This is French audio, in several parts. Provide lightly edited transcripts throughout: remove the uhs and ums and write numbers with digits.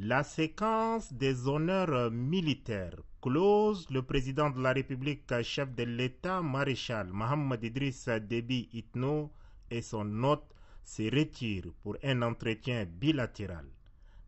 La séquence des honneurs militaires close. Le président de la République, chef de l'État, maréchal Mohamed Idriss Déby Itno et son hôte se retirent pour un entretien bilatéral.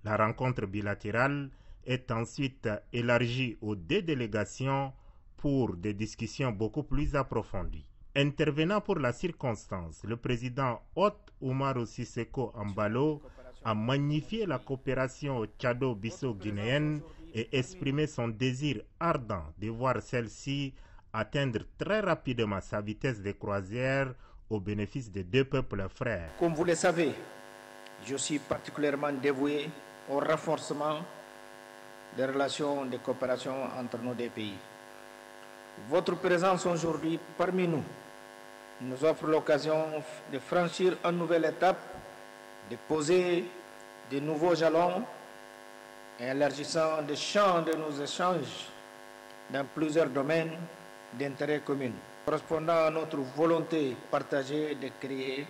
La rencontre bilatérale est ensuite élargie aux deux délégations pour des discussions beaucoup plus approfondies. Intervenant pour la circonstance, le président hôte Umaru Sissoco Embalo a magnifié la coopération tchado-bisso-guinéenne et exprimé son désir ardent de voir celle-ci atteindre très rapidement sa vitesse de croisière au bénéfice des deux peuples frères. Comme vous le savez, je suis particulièrement dévoué au renforcement des relations de coopération entre nos deux pays. Votre présence aujourd'hui parmi nous nous offre l'occasion de franchir une nouvelle étape, de poser de nouveaux jalons et élargissant le champ de nos échanges dans plusieurs domaines d'intérêt commun, correspondant à notre volonté partagée de créer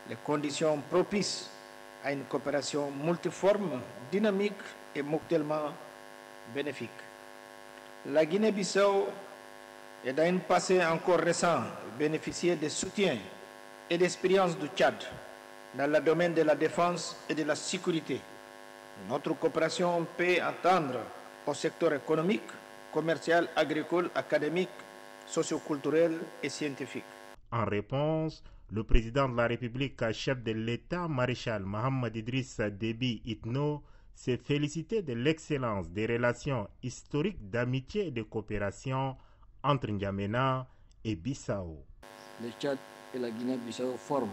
les conditions propices à une coopération multiforme, dynamique et mutuellement bénéfique. La Guinée-Bissau et dans un passé encore récent, bénéficier des soutiens et d'expériences du Tchad dans le domaine de la défense et de la sécurité. Notre coopération peut attendre au secteur économique, commercial, agricole, académique, socioculturel et scientifique. En réponse, le président de la République, chef de l'État, maréchal Mohamed Idriss Déby Itno, s'est félicité de l'excellence des relations historiques d'amitié et de coopération entre N'Djamena et Bissau. Le Tchad et la Guinée-Bissau forment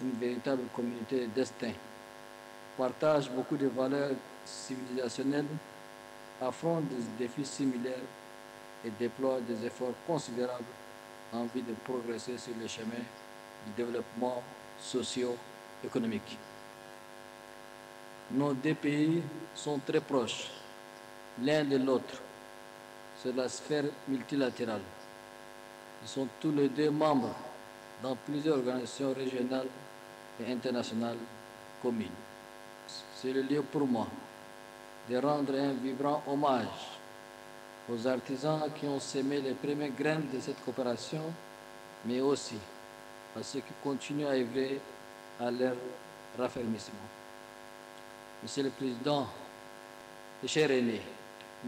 une véritable communauté de destin, partagent beaucoup de valeurs civilisationnelles, affrontent des défis similaires et déploient des efforts considérables en vue de progresser sur le chemin du développement socio-économique. Nos deux pays sont très proches l'un de l'autre sur la sphère multilatérale. Ils sont tous les deux membres dans plusieurs organisations régionales et internationales communes. C'est le lieu pour moi de rendre un vibrant hommage aux artisans qui ont semé les premières graines de cette coopération, mais aussi à ceux qui continuent à œuvrer à leur raffermissement. Monsieur le Président, mes chers aînés,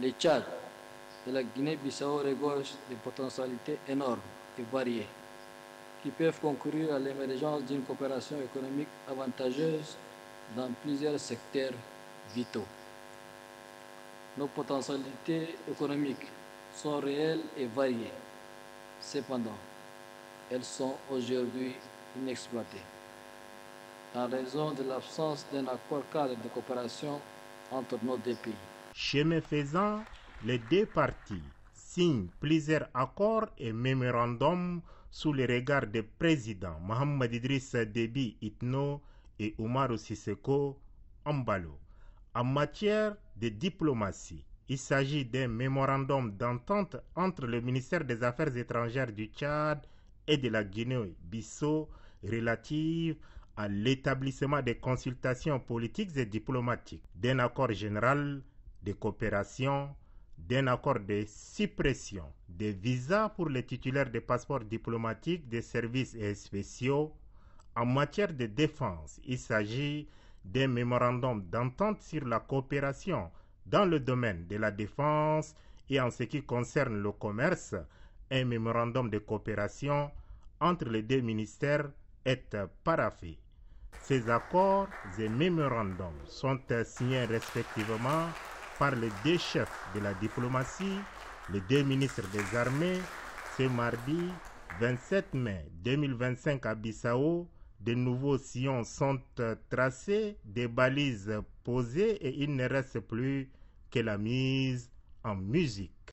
le Tchad et la Guinée-Bissau regorgent de potentialités énormes et variées qui peuvent concourir à l'émergence d'une coopération économique avantageuse dans plusieurs secteurs vitaux. Nos potentialités économiques sont réelles et variées. Cependant, elles sont aujourd'hui inexploitées en raison de l'absence d'un accord cadre de coopération entre nos deux pays. Chemin faisant, les deux parties signent plusieurs accords et mémorandums sous les regards des présidents Mohamed Idriss Déby Itno et Umaru Sissoco Embalo. En matière de diplomatie, il s'agit d'un mémorandum d'entente entre le ministère des Affaires étrangères du Tchad et de la Guinée-Bissau relative à l'établissement des consultations politiques et diplomatiques, d'un accord général de coopération, d'un accord de suppression des visas pour les titulaires des passeports diplomatiques, des services et spéciaux. En matière de défense, il s'agit d'un mémorandum d'entente sur la coopération dans le domaine de la défense et en ce qui concerne le commerce, un mémorandum de coopération entre les deux ministères est paraphé. Ces accords et mémorandums sont signés respectivement par les deux chefs de la diplomatie, les deux ministres des armées, ce mardi 27 mai 2025 à Bissau. De nouveaux sillons sont tracés, des balises posées et il ne reste plus que la mise en musique.